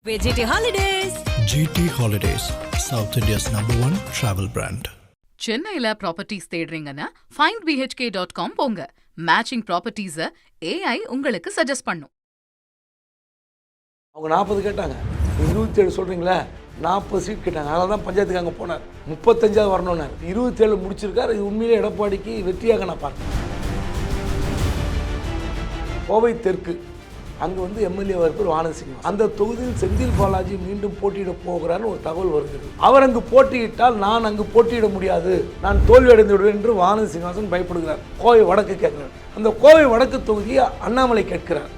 GT Holidays. GT Holidays, South India's #1 travel brand. சென்னையில properties தேடுறீங்கன்னா findbhk.com போங்க. Matching ப்ராப்பர்ட்டிஸை AI உங்களுக்கு suggest பண்ணும். அவங்க 40 கேட்டாங்க, 27 சொல்கிறீங்களா, 40 சீட் கேட்டாங்க. அதனால தான் பஞ்சாயத்துக்கு அங்கே போனார். 35 வரணும்னார். 27 முடிச்சிருக்கார். இது உண்மையிலே எடப்பாடிக்கு வெற்றியாக நான் பார்க்கிறேன். கோவை தெற்கு அங்கே வந்து எம்எல்ஏ இருப்பார் வானதி சீனிவாசன். அந்த தொகுதியில் செந்தில் பாலாஜி மீண்டும் போட்டியிட போகிறார்னு ஒரு தகவல் வருகிறது. அவர் அங்கு போட்டியிட்டால் நான் அங்கு போட்டியிட முடியாது, நான் தோல்வி அடைந்து விடுவேன் என்று வானதி சீனிவாசன் பயப்படுகிறார். கோவை வடக்கு கேட்கிறார். அந்த கோவை வடக்கு தொகுதியை அண்ணாமலை கேட்கிறார்.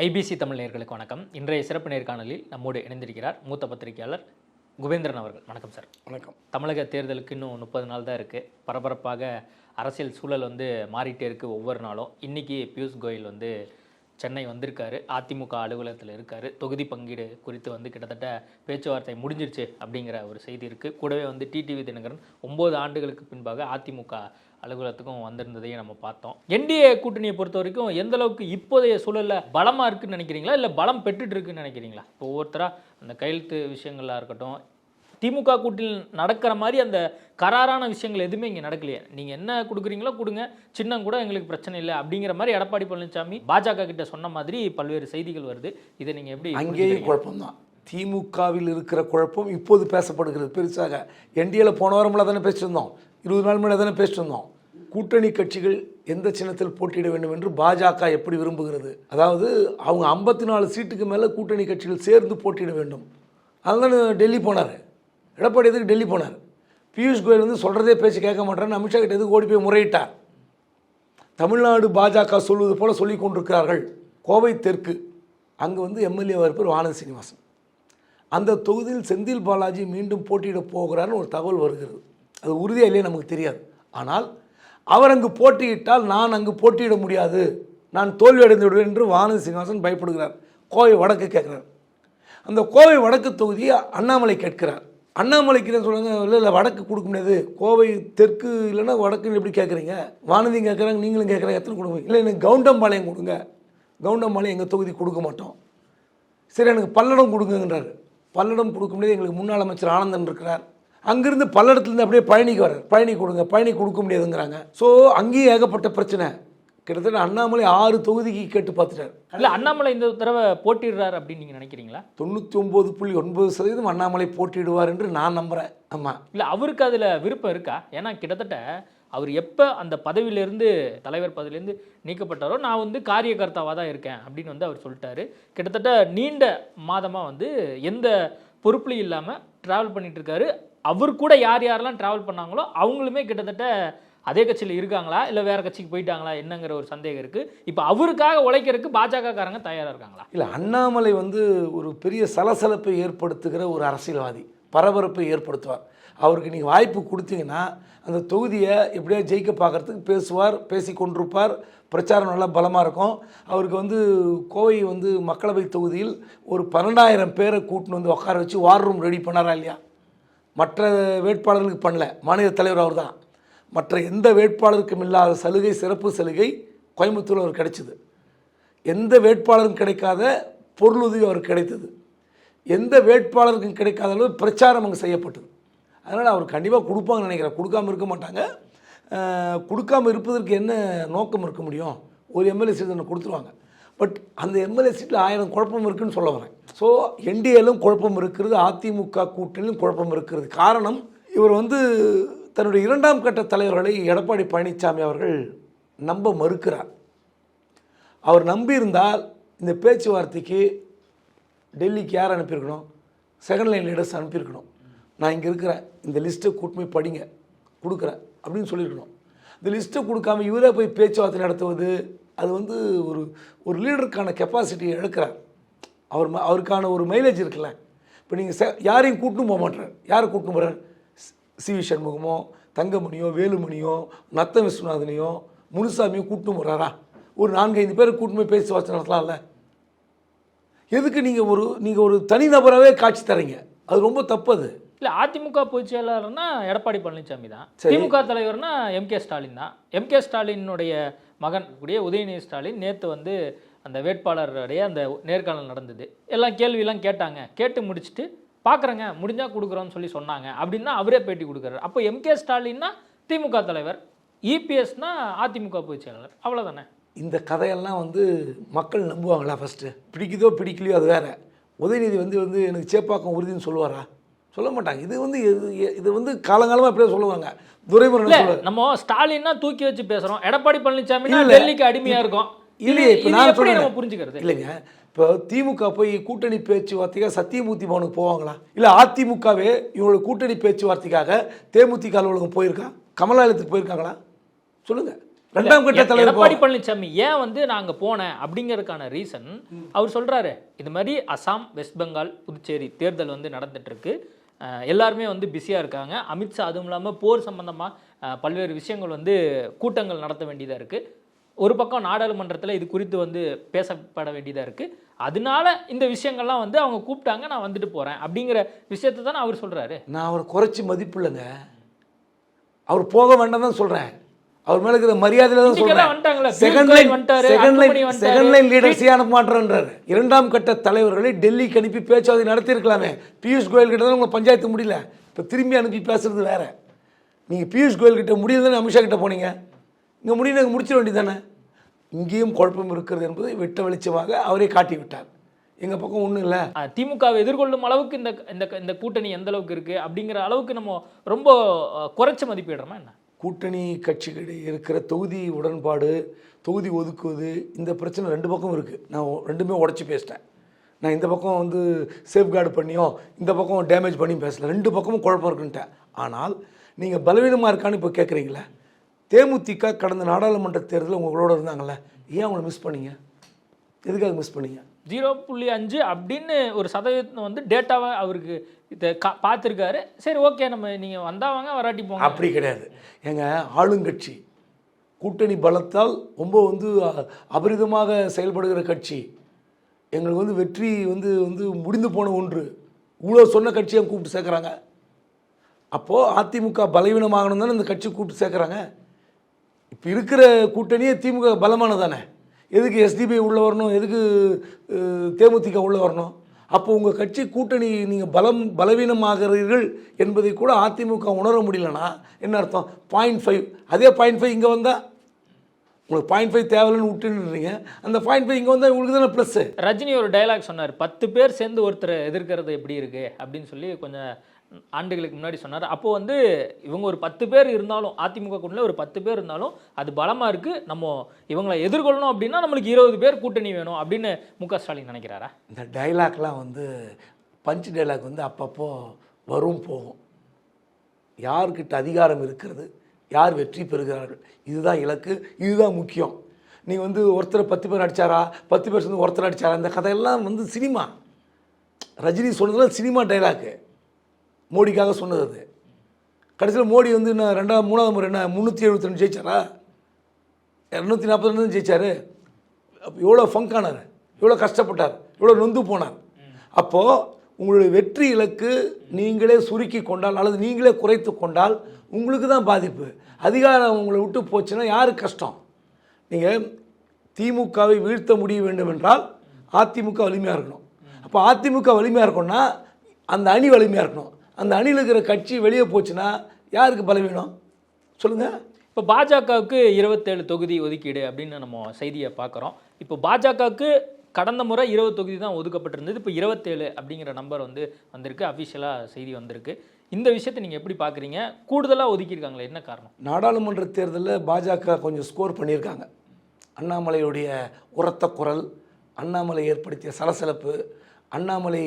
ஐபிசி தமிழ் நேயர்களுக்கு வணக்கம். இன்றைய சிறப்பு நேர்காணலில் நம்மோடு இணைந்திருக்கிறார் மூத்த பத்திரிகையாளர் குபேந்திரன் அவர்கள். வணக்கம் சார். வணக்கம். தமிழக தேர்தலுக்கு இன்னும் 30 நாள் தான் இருக்குது. பரபரப்பாக அரசியல் சூழல் மாறிட்டே இருக்குது ஒவ்வொரு நாளும். இன்றைக்கி பியூஷ் கோயல் சென்னை வந்திருக்காரு, அதிமுக அலுவலகத்தில் இருக்கார். தொகுதி பங்கீடு குறித்து கிட்டத்தட்ட பேச்சுவார்த்தை முடிஞ்சிருச்சு அப்படிங்கிற ஒரு செய்தி இருக்குது. கூடவே டிடிவி தினகரன் 9 ஆண்டுகளுக்கு பின்பாக அதிமுக அலுவலகத்துக்கும் வந்திருந்ததையும் நம்ம பார்த்தோம். என்டிஏ கூட்டணியை பொறுத்த வரைக்கும் எந்த அளவுக்கு இப்போதைய சூழலில் பலமாக இருக்குன்னு நினைக்கிறீங்களா, இல்லை பலம் பெற்றுட்டு இருக்குன்னு நினைக்கிறீங்களா? இப்போ ஒவ்வொருத்தராக அந்த கையெழுத்து விஷயங்களாக இருக்கட்டும், திமுக கூட்டணியில் நடக்கிற மாதிரி அந்த கராரான விஷயங்கள் எதுவுமே இங்கே நடக்கலையே. நீங்கள் என்ன கொடுக்குறீங்களோ கொடுங்க, சின்னம் கூட எங்களுக்கு பிரச்சனை இல்லை அப்படிங்கிற மாதிரி எடப்பாடி பழனிசாமி பாஜக கிட்ட சொன்ன மாதிரி பல்வேறு செய்திகள் வருது. இதை நீங்கள் எப்படி? அங்கேயும் குழப்பம்தான். திமுகவில் இருக்கிற குழப்பம் இப்போது பேசப்படுகிறது பெருசாக. என்டிஏல போன வாரம்ல தானே பேசியிருந்தோம், 20 நாள் முன்னாடி தானே பேசியிருந்தோம். கூட்டணி கட்சிகள் எந்த சின்னத்தில் போட்டியிட வேண்டும் என்று பாஜக எப்படி விரும்புகிறது. அதாவது அவங்க 54 சீட்டுக்கு மேலே கூட்டணி கட்சிகள் சேர்ந்து போட்டியிட வேண்டும். அதனால டெல்லி போனார். எடப்பாடி எதுக்கு டெல்லி போனார்? பியூஷ் கோயல் சொல்கிறதே பேச்சு கேட்க மாட்டேன்னு அமித்ஷா கிட்ட எதுக்கு ஓடி போய் முறையிட்டார். தமிழ்நாடு பாஜக சொல்வது போல சொல்லி கொண்டிருக்கிறார்கள். கோவை தெற்கு அங்கே எம்எல்ஏ இருப்பார் வானதி சீனிவாசன். அந்த தொகுதியில் செந்தில் பாலாஜி மீண்டும் போட்டியிட போகிறார்னு ஒரு தகவல் வருகிறது. அது உறுதியாக இல்லையே நமக்கு தெரியாது. ஆனால் அவர் அங்கு போட்டியிட்டால் நான் அங்கு போட்டியிட முடியாது, நான் தோல்வி அடைந்து விடுவேன் என்று வானதி சீனிவாசன் பயப்படுகிறார். கோவை வடக்கு கேட்குறார். அந்த கோவை வடக்கு தொகுதியை அண்ணாமலை கேட்கிறார். அண்ணாமலைக்கு என்ன சொல்லுங்க, இல்லை வடக்கு கொடுக்க முடியாது, கோவை தெற்கு இல்லைன்னா வடக்குன்னு எப்படி கேட்குறீங்க? வானதியும் கேட்குறாங்க, நீங்களும் கேட்குறாங்க, எத்தனை கொடுங்க? இல்லை எனக்கு கவுண்டம்பாளையம் கொடுங்க. கவுண்டம்பாளையம் எங்கள் தொகுதி கொடுக்க மாட்டோம். சரி எனக்கு பல்லடம் கொடுங்கன்றார். பல்லடம் கொடுக்க முடியாது, எங்களுக்கு முன்னாள் அமைச்சர் ஆனந்தன் இருக்கிறார். அங்கேருந்து பல்லடத்துலேருந்து அப்படியே பழனிக்கு வர்றார். பழனி கொடுங்க, பழனி கொடுக்க முடியாதுங்கிறாங்க. ஸோ அங்கேயும் ஏகப்பட்ட பிரச்சனை. கிட்டத்தட்ட அண்ணாமலை 6 தொகுதிக்கு கேட்டு பார்த்துட்டார். இல்லை அண்ணாமலை இந்த தடவை போட்டிடுறாரு அப்படின்னு நீங்கள் நினைக்கிறீங்களா? 99.9% அண்ணாமலை போட்டியிடுவார் என்று நான் நம்புகிறேன். ஆமாம். இல்லை அவருக்கு அதில் விருப்பம் இருக்கா? ஏன்னா கிட்டத்தட்ட அவர் எப்போ அந்த பதவியிலேருந்து தலைவர் பதவியிலேருந்து நீக்கப்பட்டாரோ நான் காரியகர்த்தாவாக தான் இருக்கேன் அப்படின்னு அவர் சொல்லிட்டாரு. கிட்டத்தட்ட நீண்ட மாதமாக எந்த பொறுப்புலையும் இல்லாமல் ட்ராவல் பண்ணிட்டு இருக்காரு. அவர் கூட யார் யாரெல்லாம் ட்ராவல் பண்ணாங்களோ அவங்களுமே கிட்டத்தட்ட அதே கட்சியில் இருக்காங்களா இல்லை வேறு கட்சிக்கு போயிட்டாங்களா என்னங்கிற ஒரு சந்தேகம் இருக்குது. இப்போ அவருக்காக உழைக்கிறதுக்கு பாஜக காரங்க தயாராக இருக்காங்களா? இல்லை அண்ணாமலை ஒரு பெரிய சலசலப்பை ஏற்படுத்துகிற ஒரு அரசியல்வாதி, பரபரப்பை ஏற்படுத்துவார். அவருக்கு நீங்கள் வாய்ப்பு கொடுத்தீங்கன்னா அந்த தொகுதியை எப்படியா ஜெயிக்க பார்க்குறதுக்கு பேசுவார், பேசி கொண்டிருப்பார். பிரச்சாரம் நல்லா பலமாக இருக்கும். அவருக்கு கோவை மக்களவை தொகுதியில் ஒரு 12,000 பேரை கூட்டின்னு உட்கார வச்சு வார் ரூம் ரெடி பண்ணாரா இல்லையா? மற்ற வேட்பாளர்களுக்கு பண்ணல, மாநில தலைவர் அவர் தான். மற்ற எந்த வேட்பாளருக்கும் இல்லாத சலுகை, சிறப்பு சலுகை கோயம்புத்தூரில் அவர் கிடைச்சிது. எந்த வேட்பாளரும் கிடைக்காத பொருளுதவி அவருக்கு கிடைத்தது. எந்த வேட்பாளருக்கும் கிடைக்காத அளவு பிரச்சாரம் அங்கே செய்யப்பட்டது. அதனால் அவர் கண்டிப்பாக கொடுப்பாங்கன்னு நினைக்கிறேன். கொடுக்காமல் இருக்க மாட்டாங்க. கொடுக்காமல் இருப்பதற்கு என்ன நோக்கம் இருக்க முடியும்? ஒரு எம்எல்ஏ சீட் ஒன்று கொடுத்துருவாங்க. பட் அந்த எம்எல்ஏ சீட்டில் 1000 குழப்பம் இருக்குதுன்னு சொல்ல வரேன். ஸோ என்டிஏலும் குழப்பம் இருக்கிறது, அதிமுக கூட்டணியிலும் குழப்பம் இருக்கிறது. காரணம் இவர் தன்னுடைய 2ஆம் கட்ட தலைவர்களை எடப்பாடி பழனிசாமி அவர்கள் நம்ப மறுக்கிறார். அவர் நம்பியிருந்தால் இந்த பேச்சுவார்த்தைக்கு டெல்லிக்கு யார் அனுப்பியிருக்கணும்? செகண்ட் லைன் லீடர்ஸ் அனுப்பியிருக்கணும். நான் இங்கே இருக்கிறேன், இந்த லிஸ்ட்டை கூட்டமே படிங்க, கொடுக்குறேன் அப்படின்னு சொல்லியிருக்கணும். இந்த லிஸ்ட்டை கொடுக்காம இவரே போய் பேச்சுவார்த்தை நடத்துவது அது ஒரு லீடருக்கான கெப்பாசிட்டியை இழக்கிறார். அவருக்கான ஒரு மைலேஜ் இருக்குல்ல. இப்போ நீங்கள் யாரையும் கூட்டணும் போக மாட்டார். யாரை கூட்டணும் போகிறார்? சிவி சண்முகமோ, தங்கமணியோ, வேலுமணியோ, நத்த விஸ்வநாதனையோ, முனுசாமியோ கூட்டணும் போகிறாரா? ஒரு 4-5 பேரை கூட்டமே பேச்சுவார்த்தை நடத்தலாம்ல. எதுக்கு நீங்கள் ஒரு தனிநபராகவே காட்சி தரீங்க? அது ரொம்ப தப்பு. அது இல்லை அதிமுக பொதுச் செயலாளர்னா எடப்பாடி பழனிசாமி தான், திமுக தலைவர்னா எம்கே ஸ்டாலின் தான். எம்கே ஸ்டாலினுடைய மகன் கூடிய உதயநிதி ஸ்டாலின் நேற்று வந்து அந்த வேட்பாளருடைய அந்த நேர்காணல் நடந்தது. எல்லாம் கேள்வியெல்லாம் கேட்டாங்க. கேட்டு முடிச்சுட்டு பார்க்குறேங்க முடிஞ்சால் கொடுக்குறோன்னு சொல்லி சொன்னாங்க அப்படின்னா அவரே பேட்டி கொடுக்குறாரு. அப்போ எம்கே ஸ்டாலின்னா திமுக தலைவர், இபிஎஸ்னா அதிமுக பொதுச் செயலாளர், அவ்வளோதானே. இந்த கதையெல்லாம் வந்து மக்கள் நம்புவாங்களா? ஃபஸ்ட்டு பிடிக்குதோ பிடிக்கலையோ அது வேறு. உதயநிதி வந்து எனக்கு சேப்பாக்கம் உறுதின்னு சொல்லுவாரா? சொல்ல மாட்டாங்க. இது வந்து காலங்காலமாக அப்படியே சொல்லுவாங்க. துரைமுருகன் நம்ம ஸ்டாலின்னா தூக்கி வச்சு பேசுகிறோம், எடப்பாடி பழனிசாமி டெல்லிக்கு அடிமையாக இருக்கும். இல்லையே, இப்போ நான் சொல்கிறேன் புரிஞ்சுக்கிறது இல்லைங்க. இப்போ திமுக போய் கூட்டணி பேச்சுவார்த்தைக்காக சத்தியமூர்த்தி பவனுக்கு போவாங்களா? இல்லை அதிமுகவே இவங்களோட கூட்டணி பேச்சுவார்த்தைக்காக தேமுதிக அலுவலகம் போயிருக்கா? கமலாலயத்துக்கு போயிருக்காங்களா? சொல்லுங்கள். ரெண்டாம் கட்ட தலைவர் எடப்பாடி பழனிசாமி ஏன் வந்து நாங்கள் போனேன் அப்படிங்கிறதுக்கான ரீசன் அவர் சொல்கிறாரு. இது மாதிரி அசாம், வெஸ்ட் பெங்கால், புதுச்சேரி தேர்தல் வந்து நடந்துட்டு இருக்கு, எல்லாருமே வந்து பிஸியாக இருக்காங்க. அமித்ஷா அதுவும் இல்லாமல் போர் சம்பந்தமாக பல்வேறு விஷயங்கள் வந்து கூட்டங்கள் நடத்த வேண்டியதாக இருக்குது. ஒரு பக்கம் நாடாளுமன்றத்தில் இது குறித்து வந்து பேசப்பட வேண்டியதாக இருக்குது. அதனால இந்த விஷயங்கள்லாம் வந்து அவங்க கூப்பிட்டாங்க, நான் வந்துட்டு போகிறேன் அப்படிங்கிற விஷயத்தை தானே அவர் சொல்கிறாரு. நான் அவர் குறைச்சி மதிப்பு இல்லைங்க, அவர் போக வேண்டாம் தான் சொல்கிறேன். அவர் மேலே இருக்கிற மரியாதையில் தான் சொல்கிறேன். செகண்ட் லைன் லீடர்ஸையே அனுப்ப மாட்டேன்றாரு. இரண்டாம் கட்ட தலைவர்களை டெல்லிக்கு அனுப்பி பேச்சுவார்த்தை நடத்தியிருக்கலாமே. பியூஷ் கோயல் கிட்ட தான் உங்களை பஞ்சாயத்து முடியல, இப்போ திரும்பி அனுப்பி பேசுறது வேற. நீங்கள் பியூஷ் கோயல் கிட்ட முடியல தானே அமித்ஷா கிட்ட போனீங்க. இங்கே முடியல, முடிச்சிட வேண்டியது தானே. இங்கேயும் குழப்பம் இருக்கிறது என்பதை வெட்ட வெளிச்சமாக அவரே காட்டி விட்டார். எங்கள் பக்கம் ஒன்றும் இல்லை. திமுகவை எதிர்கொள்ளும் அளவுக்கு இந்த கூட்டணி எந்த அளவுக்கு இருக்குது அப்படிங்கிற அளவுக்கு நம்ம ரொம்ப குறைச்ச மதிப்பிடுறோமா என்ன? கூட்டணி கட்சிகளிடையே இருக்கிற தொகுதி உடன்பாடு, தொகுதி ஒதுக்குவது, இந்த பிரச்சனை ரெண்டு பக்கம் இருக்குது. நான் ரெண்டுமே உடச்சி பேசிட்டேன். நான் இந்த பக்கம் வந்து சேஃப்கார்டு பண்ணியோ இந்த பக்கம் டேமேஜ் பண்ணியும் பேசல. ரெண்டு பக்கமும் குழப்பம் இருக்குன்ட்டேன். ஆனால் நீங்கள் பலவீனமாக இருக்கான்னு இப்போ கேட்குறீங்களே. தேமுதிக கடந்த நாடாளுமன்ற தேர்தலில் உங்களோட இருந்தாங்கள்ல, ஏன் அவங்கள மிஸ் பண்ணீங்க? எதுக்காக மிஸ் பண்ணீங்க? 0.5 அப்படின்னு ஒரு சதவீதம் வந்து டேட்டாவை அவருக்கு இதை பார்த்துருக்காரு. சரி, ஓகே, நம்ம நீங்கள் வந்தாவாங்க வராட்டி போங்க. அப்படி கிடையாது. எங்கள் ஆளுங்கட்சி கூட்டணி பலத்தால் ரொம்ப வந்து அபரிதமாக செயல்படுகிற கட்சி. எங்களுக்கு வந்து வெற்றி வந்து வந்து முடிந்து போன ஒன்று. இவ்வளோ சொன்ன கட்சியை கூப்பிட்டு சேர்க்குறாங்க. அப்போது அதிமுக பலவீனமாகணும் தானே இந்த கட்சி கூப்பிட்டு சேர்க்குறாங்க. இப்போ இருக்கிற கூட்டணியே திமுக பலமானதானே. எதுக்கு எஸ்டிபி உள்ளே வரணும்? எதுக்கு தேமுதிக உள்ளே வரணும்? அப்போ உங்கள் கட்சி கூட்டணி நீங்கள் பலவீனமாகிறீர்கள் என்பதை கூட அதிமுக உணர முடியலன்னா என்ன அர்த்தம்? 0.5, அதே 0.5 இங்கே வந்தால் உங்களுக்கு 0.5 தேவையில்லைன்னு விட்டுன்றீங்க. அந்த 0.5 இங்கே வந்தால் உங்களுக்கு தானே ப்ளஸ்ஸு. ரஜினி ஒரு டைலாக் சொன்னார், 10 பேர் சேர்ந்து ஒருத்தர் எதிர்க்கிறது எப்படி இருக்குது அப்படின்னு சொல்லி கொஞ்சம் ஆண்டுகளுக்கு முன்னாடி சொன்னார். அப்போது வந்து இவங்க ஒரு 10 பேர் இருந்தாலும், அதிமுக கூட்டணியில் ஒரு 10 பேர் இருந்தாலும் அது பலமாக இருக்குது, நம்ம இவங்களை எதிர்கொள்ளணும் அப்படின்னா நம்மளுக்கு 20 பேர் கூட்டணி வேணும் அப்படின்னு முக ஸ்டாலின் நினைக்கிறாரா? இந்த டைலாக்லாம் வந்து பஞ்ச் டைலாக் வந்து அப்பப்போ வரும் போகும். யார்கிட்ட அதிகாரம் இருக்கிறது, யார் வெற்றி பெறுகிறார்கள், இதுதான் இலக்கு, இதுதான் முக்கியம். நீங்கள் வந்து ஒருத்தர் 10 பேர் அடித்தாரா, 10 பேர் சேர்ந்து ஒருத்தர் அடித்தாரா, இந்த கதையெல்லாம் வந்து சினிமா. ரஜினி சொன்னதெல்லாம் சினிமா டைலாக்கு, மோடிக்காக சொன்னது. அது கடைசியில் மோடி வந்து என்ன மூணாவது முறை என்ன 372 ஜெயிச்சாரா? 242 ஜெயிச்சார். எவ்வளோ ஃபங்கானார், எவ்வளோ கஷ்டப்பட்டார், எவ்வளோ நொந்து போனார். அப்போது உங்களுடைய வெற்றி இலக்கு நீங்களே சுருக்கி கொண்டால் அல்லது நீங்களே குறைத்து கொண்டால் உங்களுக்கு தான் பாதிப்பு. அதிகாரம் உங்களை விட்டு போச்சுன்னா யாருக்கு கஷ்டம்? நீங்கள் திமுகவை வீழ்த்த முடிய வேண்டும் என்றால் அதிமுக வலிமையாக இருக்கணும். அப்போ அதிமுக வலிமையாக இருக்கணும்னா அந்த அணி வலிமையாக இருக்கணும். அந்த அணியில் இருக்கிற கட்சி வெளியே போச்சுன்னா யாருக்கு பலவீனம் சொல்லுங்கள்? இப்போ பாஜகவுக்கு 27 தொகுதி ஒதுக்கீடு அப்படின்னு நம்ம செய்தியை பார்க்குறோம். இப்போ பாஜகவுக்கு கடந்த முறை 20 தொகுதி தான் ஒதுக்கப்பட்டிருந்தது. இப்போ 27 அப்படிங்கிற நம்பர் வந்து வந்திருக்கு, அஃபிஷியலாக செய்தி வந்திருக்கு. இந்த விஷயத்தை நீங்கள் எப்படி பார்க்குறீங்க? கூடுதலாக ஒதுக்கியிருக்காங்களே, என்ன காரணம்? நாடாளுமன்ற தேர்தலில் பாஜக கொஞ்சம் ஸ்கோர் பண்ணியிருக்காங்க. அண்ணாமலையுடைய உரத்த குரல், அண்ணாமலை ஏற்படுத்திய சலசலப்பு, அண்ணாமலை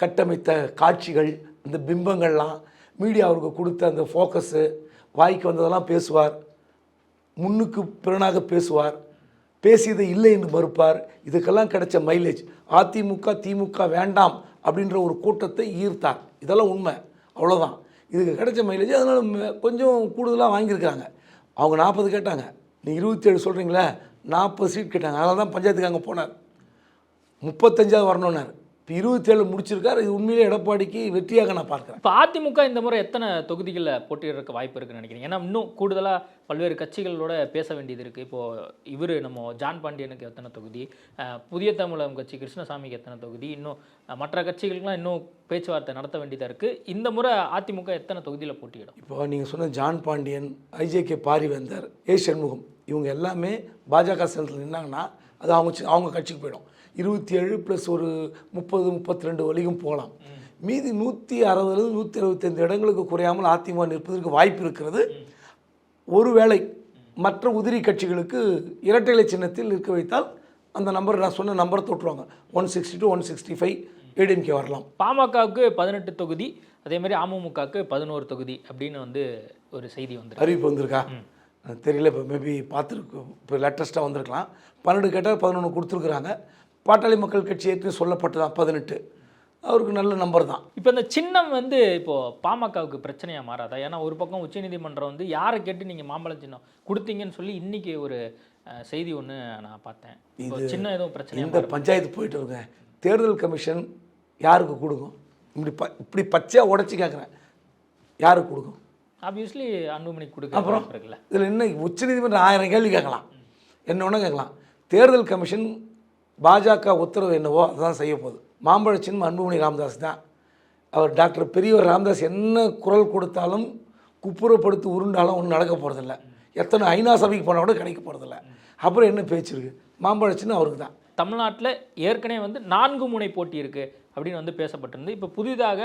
கட்டமைத்த காட்சிகள், இந்த பிம்பங்கள்லாம், மீடியா அவருக்கு கொடுத்த அந்த ஃபோக்கஸு, வாய்க்கு வந்ததெல்லாம் பேசுவார், முன்னுக்கு பிறனாக பேசுவார், பேசியதை இல்லை என்று மறுப்பார். இதுக்கெல்லாம் கிடைச்ச மைலேஜ் அதிமுக திமுக வேண்டாம் அப்படின்ற ஒரு கூட்டத்தை ஈர்த்தார். இதெல்லாம் உண்மை, அவ்வளோதான். இதுக்கு கிடைச்ச மைலேஜ் அதனால் கொஞ்சம் கூடுதலாக வாங்கியிருக்காங்க. அவங்க 40 கேட்டாங்க, நீங்கள் 27 சொல்கிறீங்களே, 40 சீட் கேட்டாங்க. அதனால தான் பஞ்சாயத்துக்கு அங்கே போனார். 35 வரணுன்னார். இப்போ 27 முடிச்சிருக்காரு. இது உண்மையிலே எடப்பாடிக்கு வெற்றியாக நான் பார்க்குறேன். இப்போ அதிமுக இந்த முறை எத்தனை தொகுதிகளில் போட்டியிடறதுக்கு வாய்ப்பு இருக்குன்னு நினைக்கிறீங்க? ஏன்னா இன்னும் கூடுதலாக பல்வேறு கட்சிகளோட பேச வேண்டியது இருக்குது. இப்போது நம்ம ஜான் பாண்டியனுக்கு எத்தனை தொகுதி, புதிய தமிழகம் கட்சி கிருஷ்ணசாமிக்கு எத்தனை தொகுதி, இன்னும் மற்ற கட்சிகளுக்கெல்லாம் இன்னும் பேச்சுவார்த்தை நடத்த வேண்டியதாக இருக்குது. இந்த முறை அதிமுக எத்தனை தொகுதியில் போட்டியிடும்? இப்போ நீங்கள் சொன்ன ஜான் பாண்டியன், ஐஜேகே பாரிவேந்தர், ஏ சண்முகம் இவங்க எல்லாமே பாஜக சேலத்தில் நின்னாங்கன்னா அது அவங்க கட்சிக்கு போயிடும். 27 + ஒரு 30-32 வரைக்கும் போகலாம். மீதி 160 165 இடங்களுக்கு குறையாமல் அதிமுக நிற்பதற்கு வாய்ப்பு இருக்கிறது. ஒருவேளை மற்ற உதிரி கட்சிகளுக்கு இரட்டை இலை சின்னத்தில் நிற்க வைத்தால் அந்த நம்பர் நான் சொன்ன நம்பரை தொட்டுருவாங்க. 160 to 165 ஏடிஎம்கே வரலாம். பாமகவுக்கு 18 தொகுதி, அதே மாதிரி அமமுகவுக்கு 11 தொகுதி அப்படின்னு ஒரு செய்தி வந்து அறிவிப்பு வந்திருக்கா தெரியல. இப்போ மேபி பார்த்துருக்கு, இப்போ லேட்டஸ்ட்டாக வந்திருக்கலாம். 12 கேட்டால் 11 கொடுத்துருக்குறாங்க. பாட்டாளி மக்கள் கட்சி ஏற்கனவே சொல்லப்பட்டதான் 18. அவருக்கு நல்ல நம்பர் தான். இப்போ இந்த சின்னம் இப்போது பாமகவுக்கு பிரச்சனையாக மாறாதா? ஏன்னா ஒரு பக்கம் உச்சநீதிமன்றம் யாரை கேட்டு நீங்கள் மாம்பழம் சின்னம் கொடுத்தீங்கன்னு சொல்லி இன்றைக்கி ஒரு செய்தி ஒன்று நான் பார்த்தேன். இது சின்ன எதுவும் பிரச்சனை? இந்த பஞ்சாயத்து போயிட்டு இருங்க. தேர்தல் கமிஷன் யாருக்கு கொடுக்கும்? இப்படி பச்சையாக உடச்சி கேட்குறேன், யாருக்கு கொடுக்கும்? ஆப்வியஸ்லி அன்புமணி கொடுக்க. அப்புறம் இருக்குல்ல, இதில் என்ன உச்சநீதிமன்றம் 1000 கேள்வி கேட்கலாம், என்ன ஒன்று கேட்கலாம். தேர்தல் கமிஷன் பாஜக உத்தரவு என்னவோ அதுதான் செய்ய போகுது. மாம்பழ சின்னம் அன்புமணி ராமதாஸ் தான். அவர் டாக்டர் பெரியவர் ராமதாஸ் என்ன குரல் கொடுத்தாலும் குப்புறப்படுத்தி உருண்டாலும் ஒன்றும் நடக்க போகிறதில்ல. எத்தனை ஐநா சபைக்கு போனால் கூட கிடைக்க போகிறதில்ல. அப்புறம் என்ன பேச்சு இருக்குது? மாம்பழ சின்னம் அவருக்கு தான். தமிழ்நாட்டில் ஏற்கனவே 4 முனை போட்டி இருக்குது அப்படின்னு பேசப்பட்டிருந்து. இப்போ புதிதாக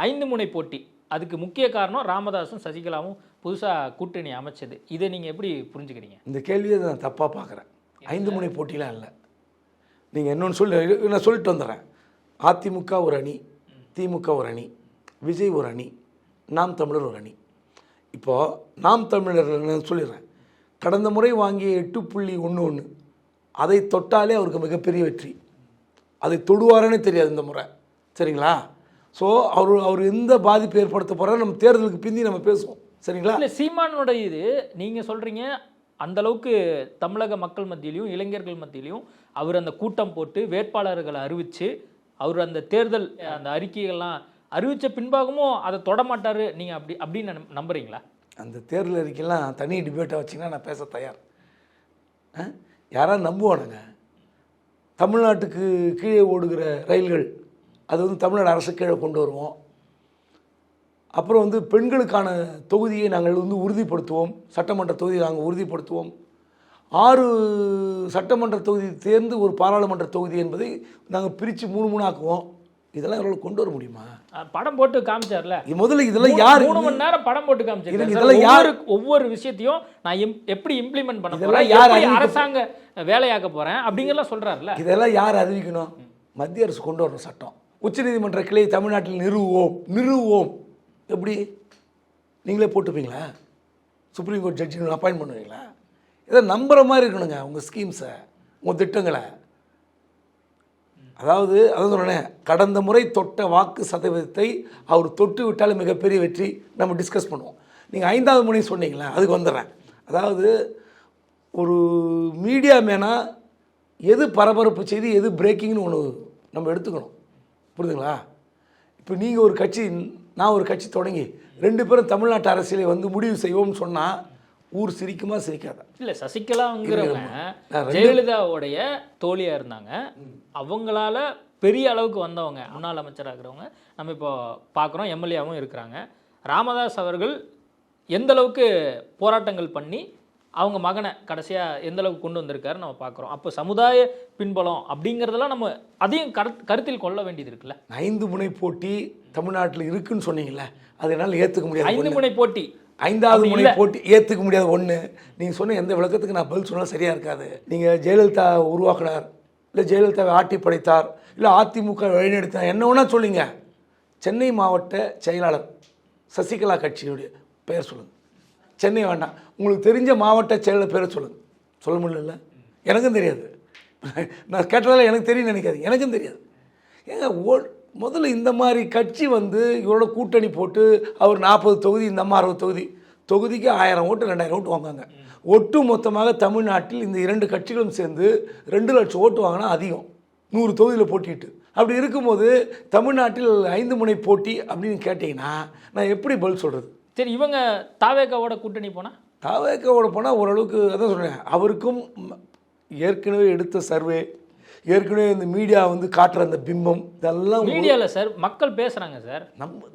5 முனை போட்டி. அதுக்கு முக்கிய காரணம் ராமதாஸும் சசிகலாவும் புதுசாக கூட்டணி அமைச்சது. இதை நீங்கள் எப்படி புரிஞ்சுக்கிறீங்க? இந்த கேள்வியை நான் தப்பாக பார்க்குறேன். 5 முனை போட்டிலாம் இல்லை. நீங்கள் இன்னொன்று நான் சொல்லிட்டு வந்துடுறேன். அதிமுக ஒரு அணி, திமுக ஒரு அணி, விஜய் ஒரு அணி, நாம் தமிழர் ஒரு அணி. இப்போது நாம் தமிழர் சொல்லிடுறேன். கடந்த முறை வாங்கிய 8.11 அதை தொட்டாலே அவருக்கு மிகப்பெரிய வெற்றி. அதை தொடுவாரனே தெரியாது இந்த முறை, சரிங்களா? ஸோ அவர் எந்த பாதிப்பு ஏற்படுத்த போகிறாரு நம்ம தேர்தலுக்கு பிந்தி நம்ம பேசுவோம், சரிங்களா? இல்லை, சீமானோட இது நீங்கள் சொல்கிறீங்க அந்தளவுக்கு தமிழக மக்கள் மத்தியிலையும் இளைஞர்கள் மத்தியிலையும் அவர் அந்த கூட்டம் போட்டு வேட்பாளர்களை அறிவித்து அவர் அந்த தேர்தல் அந்த அறிக்கைகள்லாம் அறிவித்த பின்பாகமும் அதை தொடமாட்டார். நீங்கள் அப்படின்னு நம்புறீங்களா? அந்த தேர்தல் அறிக்கைலாம் தனி டிபேட்டாக வச்சிங்கன்னா நான் பேச தயார். யாராவது நம்புவானுங்க? தமிழ்நாட்டுக்கு கீழே ஓடுகிற ரயில்கள் அது தமிழ்நாடு அரசு கீழே கொண்டு வருவோம். அப்புறம் பெண்களுக்கான தொகுதியை நாங்கள் உறுதிப்படுத்துவோம். சட்டமன்ற தொகுதியை நாங்கள் உறுதிப்படுத்துவோம். 6 சட்டமன்ற தொகுதி தேர்ந்து ஒரு பாராளுமன்ற தொகுதி என்பதை நாங்கள் பிரித்து 3 ஆக்குவோம். இதெல்லாம் இவர்கள் கொண்டு வர முடியுமா? படம் போட்டு காமிச்சார்ல முதல்ல. இதெல்லாம் யார் 3 மணி நேரம் படம் போட்டு காமிச்சார். இதெல்லாம் யார் ஒவ்வொரு விஷயத்தையும் நான் எப்படி இம்ப்ளிமெண்ட் பண்ண போறேன், யார் அரசாங்க வேலையாக்க போறேன் அப்படிங்கலாம் சொல்றாருல. இதெல்லாம் யார் அறிவிக்கணும்? மத்திய அரசு கொண்டு வரணும் சட்டம். உச்சநீதிமன்ற கிளை தமிழ்நாட்டில் நிறுவுவோம். எப்படி நீங்களே போட்டுப்பீங்களா? சுப்ரீம் கோர்ட் ஜட்ஜி அப்பாயின்ட் பண்ணுவீங்களா? இதை நம்புகிற மாதிரி இருக்கணுங்க உங்கள் ஸ்கீம்ஸை, உங்கள் திட்டங்களை. அதாவது அதான் சொன்னேன், கடந்த முறை தொட்ட வாக்கு சதவீதத்தை அவர் தொட்டு விட்டாலும் மிகப்பெரிய வெற்றி. நம்ம டிஸ்கஸ் பண்ணுவோம். நீங்கள் 5வது முனை சொன்னீங்களா, அதுக்கு வந்துடுறேன். அதாவது ஒரு மீடியா மேனாக எது பரபரப்பு செய்தி எது பிரேக்கிங்னு ஒன்று நம்ம எடுத்துக்கணும், புரியுதுங்களா? இப்போ நீங்கள் ஒரு கட்சி, நான் ஒரு கட்சி தொடங்கி 2 பேரும் தமிழ்நாட்டு அரசியலை முடிவு செய்வோம்னு சொன்னால் ஊர் சிரிக்குமா சிரிக்காதா? இல்லை, சசிகலாங்கிறவங்க ஜெயலலிதாவுடைய தோழியாக இருந்தாங்க. அவங்களால பெரிய அளவுக்கு வந்தவங்க, முன்னாள் அமைச்சராகிறவங்க நம்ம இப்போ பார்க்குறோம், எம்எல்ஏவும் இருக்கிறாங்க. ராமதாஸ் அவர்கள் எந்த அளவுக்கு போராட்டங்கள் பண்ணி அவங்க மகனை கடைசியாக எந்த அளவுக்கு கொண்டு வந்திருக்காரு நம்ம பார்க்குறோம். அப்போ சமுதாய பின்பலம் அப்படிங்கிறதெல்லாம் நம்ம அதையும் கருத்தில் கொள்ள வேண்டியது இருக்குல்ல. 5 முனை போட்டி தமிழ்நாட்டில் இருக்குன்னு சொன்னீங்கல்ல, அது என்னால் ஏற்றுக்க முடியாது. 5 முனை போட்டி, 5வது முனை போட்டி ஏற்றுக்க முடியாது. ஒன்று, நீங்கள் சொன்ன எந்த விளக்கத்துக்கு நான் பதில் சொன்னால் சரியாக இருக்காது. நீங்கள் ஜெயலலிதா உருவாக்கினார், இல்லை ஜெயலலிதாவை ஆட்டி படைத்தார், இல்லை அதிமுக வழிநடத்தினார், என்ன வேணால் சொல்லிங்க. சென்னை மாவட்ட செயலாளர் சசிகலா கட்சியினுடைய பெயர் சொல்லுங்கள். சென்னை வேண்டாம், உங்களுக்கு தெரிஞ்ச மாவட்ட செயலாளர் பேரை சொல்லுங்கள். சொல்ல முடியல, எனக்கும் தெரியாது. நான் கேட்டதால எனக்கு தெரியும் நினைக்காது, எனக்கும் தெரியாது. ஏங்க முதல்ல இந்த மாதிரி கட்சி இவரோட கூட்டணி போட்டு அவர் 40 தொகுதி, இந்த அம்மா 60 தொகுதிக்கு 1000 ஓட்டு 2000 ஓட்டு வாங்குவாங்க. ஒட்டு மொத்தமாக தமிழ்நாட்டில் இந்த 2 கட்சிகளும் சேர்ந்து 2 லட்சம் ஓட்டு வாங்கினா அதிகம் 100 தொகுதியில் போட்டிட்டு. அப்படி இருக்கும்போது தமிழ்நாட்டில் 5 முனை போட்டி அப்படின்னு கேட்டிங்கன்னா நான் எப்படி பதில் சொல்கிறது? சரி, இவங்க தாவேகாவோட கூட்டணி போனால் தாவேக்காவோட போனால் ஓரளவுக்கு அதான் சொல்கிறேன். அவருக்கும் ஏற்கனவே எடுத்த சர்வே, ஏற்கனவே இந்த மீடியா வந்து காட்டுற அந்த பிம்பம், இதெல்லாம் மீடியாவில் சார் மக்கள் பேசுகிறாங்க சார்.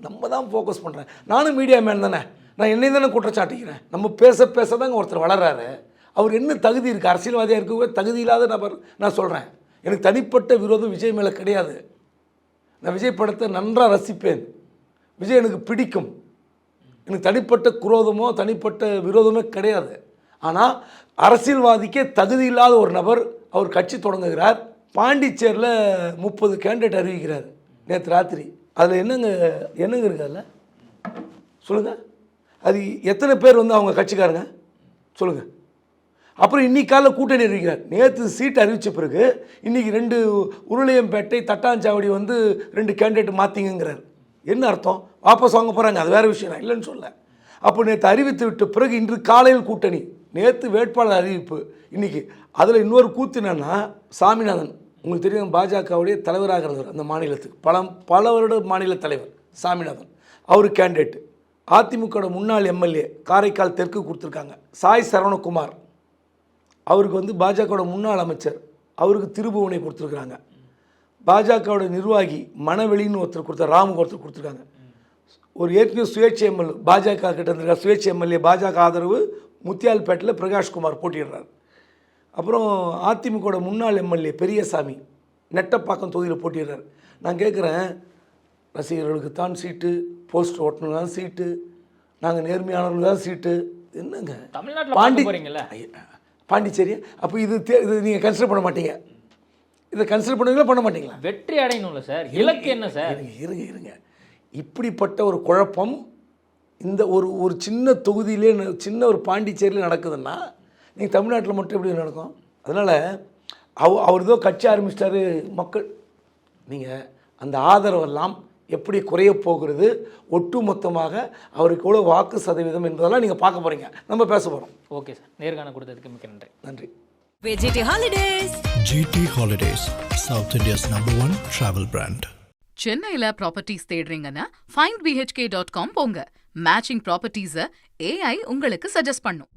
நம்ம தான் ஃபோக்கஸ் பண்ணுறேன். நானும் மீடியா மேன் தானே, நான் என்னையும் தானே குற்றச்சாட்டிக்கிறேன். நம்ம பேச தாங்க ஒருத்தர் வளர்றாரு. அவர் என்ன தகுதி இருக்குது? அரசியல்வாதியாக இருக்கவே தகுதி இல்லாத நபர். நான் சொல்கிறேன், எனக்கு தனிப்பட்ட விரோதம் விஜய் மேலே கிடையாது. நான் விஜய் படத்தை நன்றாக ரசிப்பேன். விஜய் எனக்கு பிடிக்கும். எனக்கு தனிப்பட்ட குரோதமோ தனிப்பட்ட விரோதமோ கிடையாது. ஆனால் அரசியல்வாதிக்கே தகுதி இல்லாத ஒரு நபர் அவர் கட்சி தொடங்குகிறார். பாண்டிச்சேரியில் 30 கேண்டிடேட் அறிவிக்கிறார் நேற்று ராத்திரி. அதில் என்னங்க இருக்குது? அதில் சொல்லுங்கள், அது எத்தனை பேர் வந்து அவங்க கட்சிக்காரங்க சொல்லுங்கள். அப்புறம் இன்றைக்கி காலைல கூட்டணி அறிவிக்கிறார். நேற்று சீட் அறிவித்த பிறகு இன்றைக்கி 2 உருளையம்பேட்டை தட்டாஞ்சாவடி வந்து 2 கேண்டிடேட் மாற்றிங்கிறார். என்ன அர்த்தம்? வாபஸ் வாங்க போகிறாங்க, அது வேறு விஷயம், நான் இல்லைன்னு சொல்ல. அப்போ நேற்று அறிவித்து விட்ட பிறகு இன்று காலையில் கூட்டணி, நேற்று வேட்பாளர் அறிவிப்பு, இன்றைக்கி. அதில் இன்னொரு கூத்து என்னன்னா, சாமிநாதன் உங்களுக்கு தெரியும், பாஜகவுடைய தலைவராக இருந்தவர் அந்த மாநிலத்துக்கு, பல வருட மாநில தலைவர் சாமிநாதன், அவர் கேண்டிடேட். அதிமுக முன்னாள் எம்எல்ஏ காரைக்கால் தெற்கு கொடுத்துருக்காங்க. சாய் சரவணகுமார் அவருக்கு வந்து பாஜகவோட முன்னாள் அமைச்சர், அவருக்கு திருபுவனை கொடுத்துருக்குறாங்க. பாஜகவோட நிர்வாகி மணவெளின்னு ஒருத்தர் கொடுத்தார், ராமுக்கு ஒருத்தர் கொடுத்துருக்காங்க. ஒரு ஏற்கனவே சுயேட்சை எம்எல்ஏ பாஜக கிட்ட இருந்திருக்கார், சுயேட்சை எம்எல்ஏ பாஜக ஆதரவு முத்தியால்பேட்டில் பிரகாஷ்குமார் போட்டிடுறார். அப்புறம் அதிமுக முன்னாள் எம்எல்ஏ பெரியசாமி நெட்டப்பாக்கம் தொகுதியில் போட்டிடுறார். நான் கேட்குறேன், ரசிகர்களுக்கு தான் சீட்டு, போஸ்டர் ஓட்டணும் தான் சீட்டு, நாங்கள் நேர்மையானவர்கள் தான் சீட்டு, என்னங்க தமிழ்நாட்டில் பாண்டிச்சேரி? அப்போ இது நீங்கள் கன்சிடர் பண்ண மாட்டீங்க? இதை கன்சிடர் பண்ணுவீங்களா பண்ண மாட்டீங்களா? வெற்றி அடையணும்ல சார், இலக்கு என்ன சார்? இருங்க இப்படிப்பட்ட ஒரு குழப்பம் இந்த ஒரு சின்ன தொகுதியிலே, சின்ன ஒரு பாண்டிச்சேரியில் நடக்குதுன்னா நீங்கள் தமிழ்நாட்டில் மட்டும் எப்படி நடக்கும்? அதனால் அவர் ஏதோ கட்சி ஆரம்பிச்சிட்டாரு, மக்கள் நீங்கள் அந்த ஆதரவெல்லாம் எப்படி குறைய போகிறது, ஒட்டு மொத்தமாக அவருக்கு எவ்வளோ வாக்கு சதவீதம் என்பதெல்லாம் நீங்கள் பார்க்க போகிறீங்க, நம்ம பேச போகிறோம். ஓகே சார், நேர்காணல் கொடுத்ததுக்கு மிக்க நன்றி. நன்றி. GT Holidays. GT Holidays, South India's #1 travel brand. சென்னையில ப்ராப்பர்ட்டிஸ் தேடுறீங்கன்னா findbhk.com போங்க. மேட்சிங் ப்ராப்பர்ட்டிஸை AI உங்களுக்கு சஜஸ்ட் பண்ணும்.